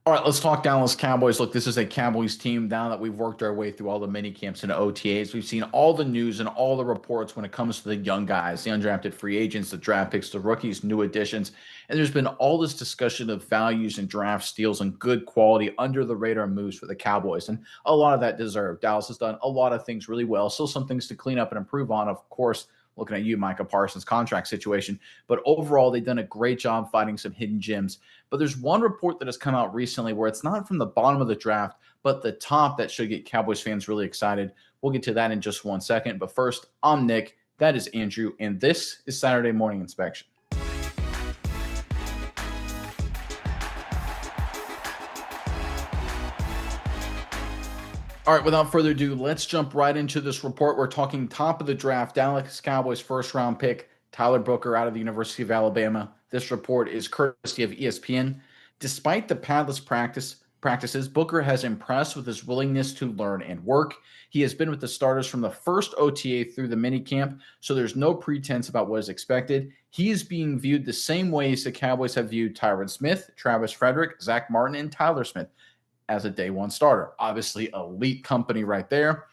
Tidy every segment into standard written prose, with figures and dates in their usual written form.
All right, let's talk Dallas Cowboys. Look, this is a Cowboys team now that we've worked our way through all the mini camps and OTAs. We've seen all the news and all the reports when it comes to the young guys, the undrafted free agents, the draft picks, the rookies, new additions. And there's been all this discussion of values and draft steals and good quality under the radar moves for the Cowboys. And a lot of that deserved. Dallas has done a lot of things really well. Still some things to clean up and improve on, of course. Looking at you, Micah Parsons' contract situation. But overall, they've done a great job finding some hidden gems. But there's one report that has come out recently where it's not from the bottom of the draft, but the top that should get Cowboys fans really excited. We'll get to that in just 1 second. But first, I'm Nick. That is Andrew. And this is Saturday Morning Inspection. All right, without further ado, let's jump right into this report. We're talking top of the draft, Dallas Cowboys first round pick, Tyler Booker out of the University of Alabama. This report is courtesy of ESPN. Despite the padless practices, Booker has impressed with his willingness to learn and work. He has been with the starters from the first OTA through the minicamp, so there's no pretense about what is expected. He is being viewed the same ways the Cowboys have viewed Tyron Smith, Travis Frederick, Zach Martin, and Tyler Smith as a day one starter. Obviously, elite company right there.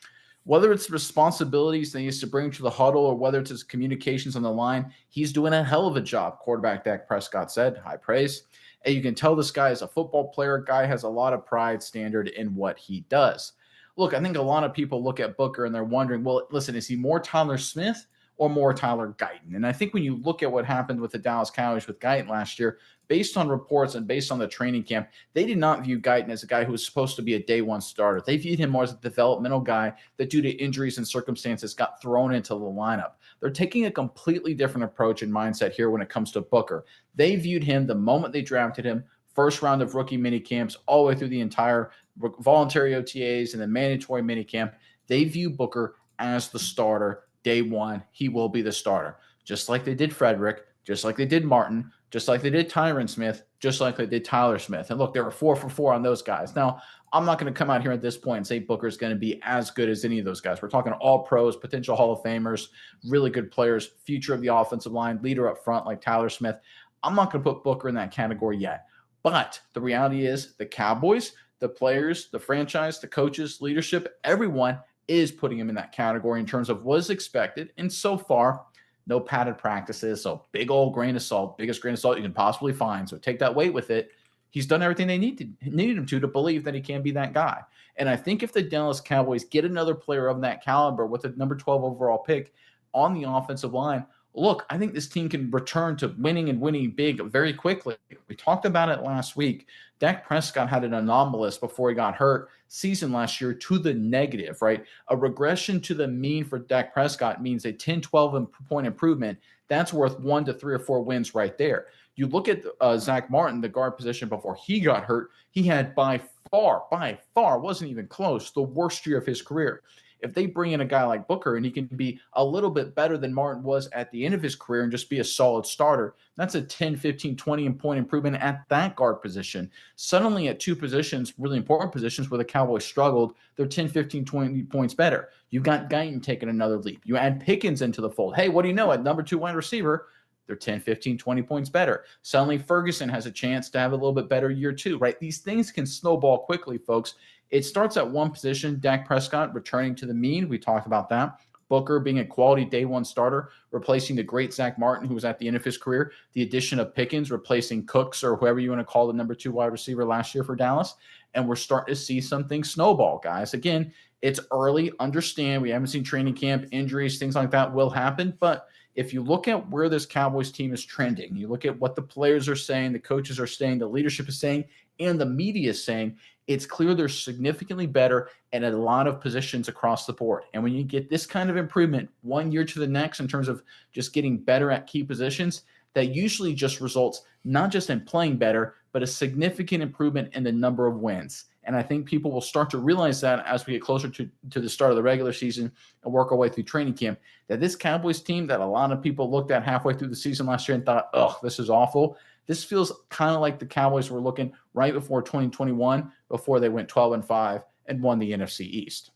Whether it's the responsibilities that he needs to bring to the huddle or whether it's his communications on the line, he's doing a hell of a job, quarterback Dak Prescott said. High praise. And you can tell this guy is a football player. Guy has a lot of pride, standard in what he does. Look, I think a lot of people look at Booker and they're wondering, well, listen, is he more Tyler Smith or more Tyler Guyton? And I think when you look at what happened with the Dallas Cowboys with Guyton last year, based on reports and based on the training camp, they did not view Guyton as a guy who was supposed to be a day one starter. They viewed him more as a developmental guy that, due to injuries and circumstances, got thrown into the lineup. They're taking a completely different approach and mindset here when it comes to Booker. They viewed him the moment they drafted him, first round of rookie mini camps, all the way through the entire voluntary OTAs and the mandatory mini camp. They view Booker as the starter. Day one, he will be the starter, just like they did Frederick, just like they did Martin, just like they did Tyron Smith, just like they did Tyler Smith. And look, they were 4 for 4 on those guys. Now, I'm not going to come out here at this point and say Booker is going to be as good as any of those guys. We're talking all pros, potential Hall of Famers, really good players, future of the offensive line, leader up front like Tyler Smith. I'm not going to put Booker in that category yet. But the reality is the Cowboys, the players, the franchise, the coaches, leadership, everyone is putting him in that category in terms of what is expected. And so far, no padded practices. So big old grain of salt, biggest grain of salt you can possibly find. So take that weight with it. He's done everything they needed him to believe that he can be that guy. And I think if the Dallas Cowboys get another player of that caliber with a number 12 overall pick on the offensive line, look, I think this team can return to winning and winning big very quickly. We talked about it last week. Dak Prescott had an anomalous before he got hurt season last year to the negative, right? A regression to the mean for Dak Prescott means a 10, 12 point improvement. That's worth 1 to 3 or 4 wins right there. You look at Zach Martin, the guard position before he got hurt, he had by far, wasn't even close, the worst year of his career. If they bring in a guy like Booker and he can be a little bit better than Martin was at the end of his career and just be a solid starter, that's a 10, 15, 20 point improvement at that guard position. Suddenly at two positions, really important positions where the Cowboys struggled, they're 10, 15, 20 points better. You've got Guyton taking another leap. You add Pickens into the fold. Hey, what do you know? At number 2 wide receiver, they're 10, 15, 20 points better. Suddenly Ferguson has a chance to have a little bit better year too, right? These things can snowball quickly, folks. It starts at one position, Dak Prescott returning to the mean. We talked about that. Booker being a quality day one starter, replacing the great Zach Martin, who was at the end of his career. The addition of Pickens, replacing Cooks or whoever you want to call the number 2 wide receiver last year for Dallas. And we're starting to see something snowball, guys. Again, it's early. Understand we haven't seen training camp, injuries, things like that will happen. But if you look at where this Cowboys team is trending, you look at what the players are saying, the coaches are saying, the leadership is saying, and the media is saying, it's clear they're significantly better at a lot of positions across the board. And when you get this kind of improvement 1 year to the next in terms of just getting better at key positions, that usually just results not just in playing better, but a significant improvement in the number of wins. And I think people will start to realize that as we get closer to the start of the regular season and work our way through training camp, that this Cowboys team that a lot of people looked at halfway through the season last year and thought, oh, this is awful. This feels kind of like the Cowboys were looking right before 2021, before they went 12-5 and won the NFC East.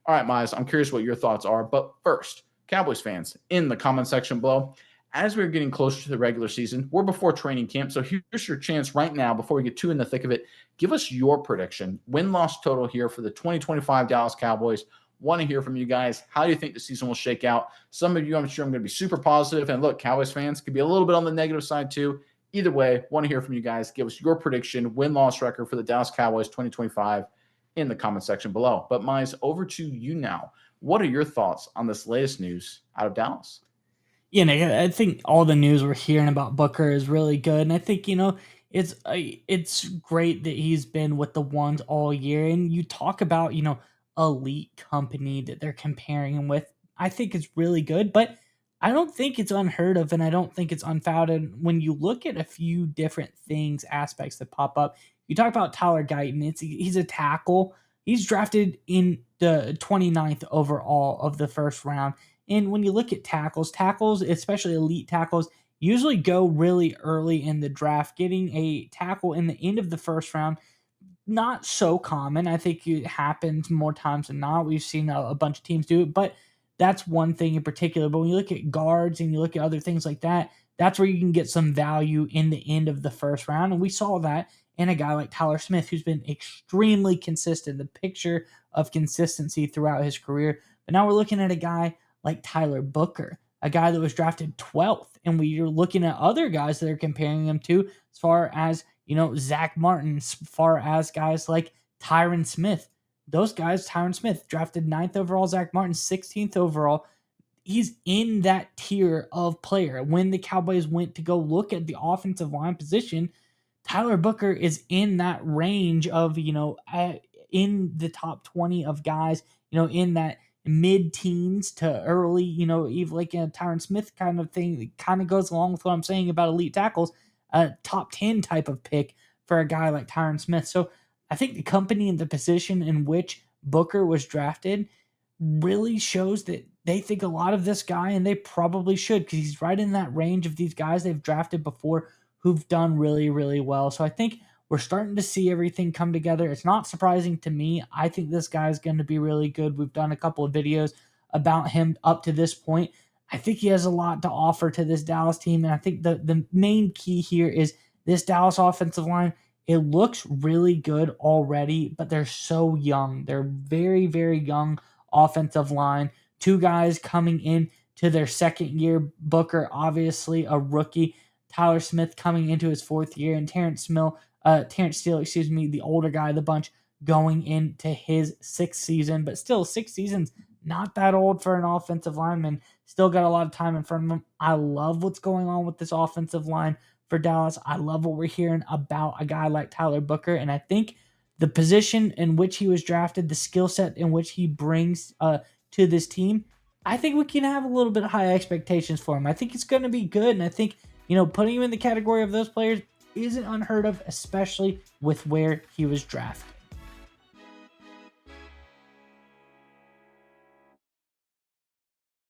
All right, Miles, I'm curious what your thoughts are. But first, Cowboys fans, in the comment section below, as we're getting closer to the regular season, we're before training camp. So here's your chance right now, before we get too in the thick of it. Give us your prediction, win-loss total here for the 2025 Dallas Cowboys. Want to hear from you guys. How do you think the season will shake out? Some of you, I'm sure, I'm going to be super positive. And look, Cowboys fans could be a little bit on the negative side too. Either way, want to hear from you guys. Give us your prediction, win-loss record for the Dallas Cowboys 2025 in the comment section below. But Mize, over to you now. What are your thoughts on this latest news out of Dallas? Yeah, Nick, I think all the news we're hearing about Booker is really good, and I think it's great that he's been with the ones all year. And you talk about elite company that they're comparing him with. I think it's really good, but I don't think it's unheard of, and I don't think it's unfounded when you look at a few different things, aspects that pop up. You talk about Tyler Guyton. He's a tackle. He's drafted in the 29th overall of the first round. And when you look at tackles, especially elite tackles, usually go really early in the draft. Getting a tackle in the end of the first round, not so common. I think it happens more times than not. We've seen a bunch of teams do it, but that's one thing in particular. But when you look at guards and you look at other things like that, that's where you can get some value in the end of the first round. And we saw that in a guy like Tyler Smith, who's been extremely consistent, the picture of consistency throughout his career. But now we're looking at a guy like Tyler Booker, a guy that was drafted 12th. And we're looking at other guys that are comparing him to, as far as, Zach Martin, as far as guys like Tyron Smith. Those guys, Tyron Smith, drafted 9th overall, Zach Martin, 16th overall. He's in that tier of player. When the Cowboys went to go look at the offensive line position, Tyler Booker is in that range of, in the top 20 of guys, in that mid-teens to early, even like a Tyron Smith kind of thing. It kind of goes along with what I'm saying about elite tackles, a top 10 type of pick for a guy like Tyron Smith. So I think the company and the position in which Booker was drafted really shows that they think a lot of this guy, and they probably should, because he's right in that range of these guys they've drafted before who've done really, really well. So I think we're starting to see everything come together. It's not surprising to me. I think this guy is going to be really good. We've done a couple of videos about him up to this point. I think he has a lot to offer to this Dallas team. And I think the main key here is this Dallas offensive line. It looks really good already, but they're so young. They're very, very young offensive line. Two guys coming in to their second year. Booker, obviously a rookie. Tyler Smith coming into his fourth year, and Terrence Steele, the older guy of the bunch, going into his sixth season. But still, 6 seasons, not that old for an offensive lineman. Still got a lot of time in front of him. I love what's going on with this offensive line for Dallas. I love what we're hearing about a guy like Tyler Booker, and I think the position in which he was drafted, the skill set in which he brings to this team, I think we can have a little bit of high expectations for him. I think it's going to be good, and I think putting him in the category of those players isn't unheard of, especially with where he was drafted.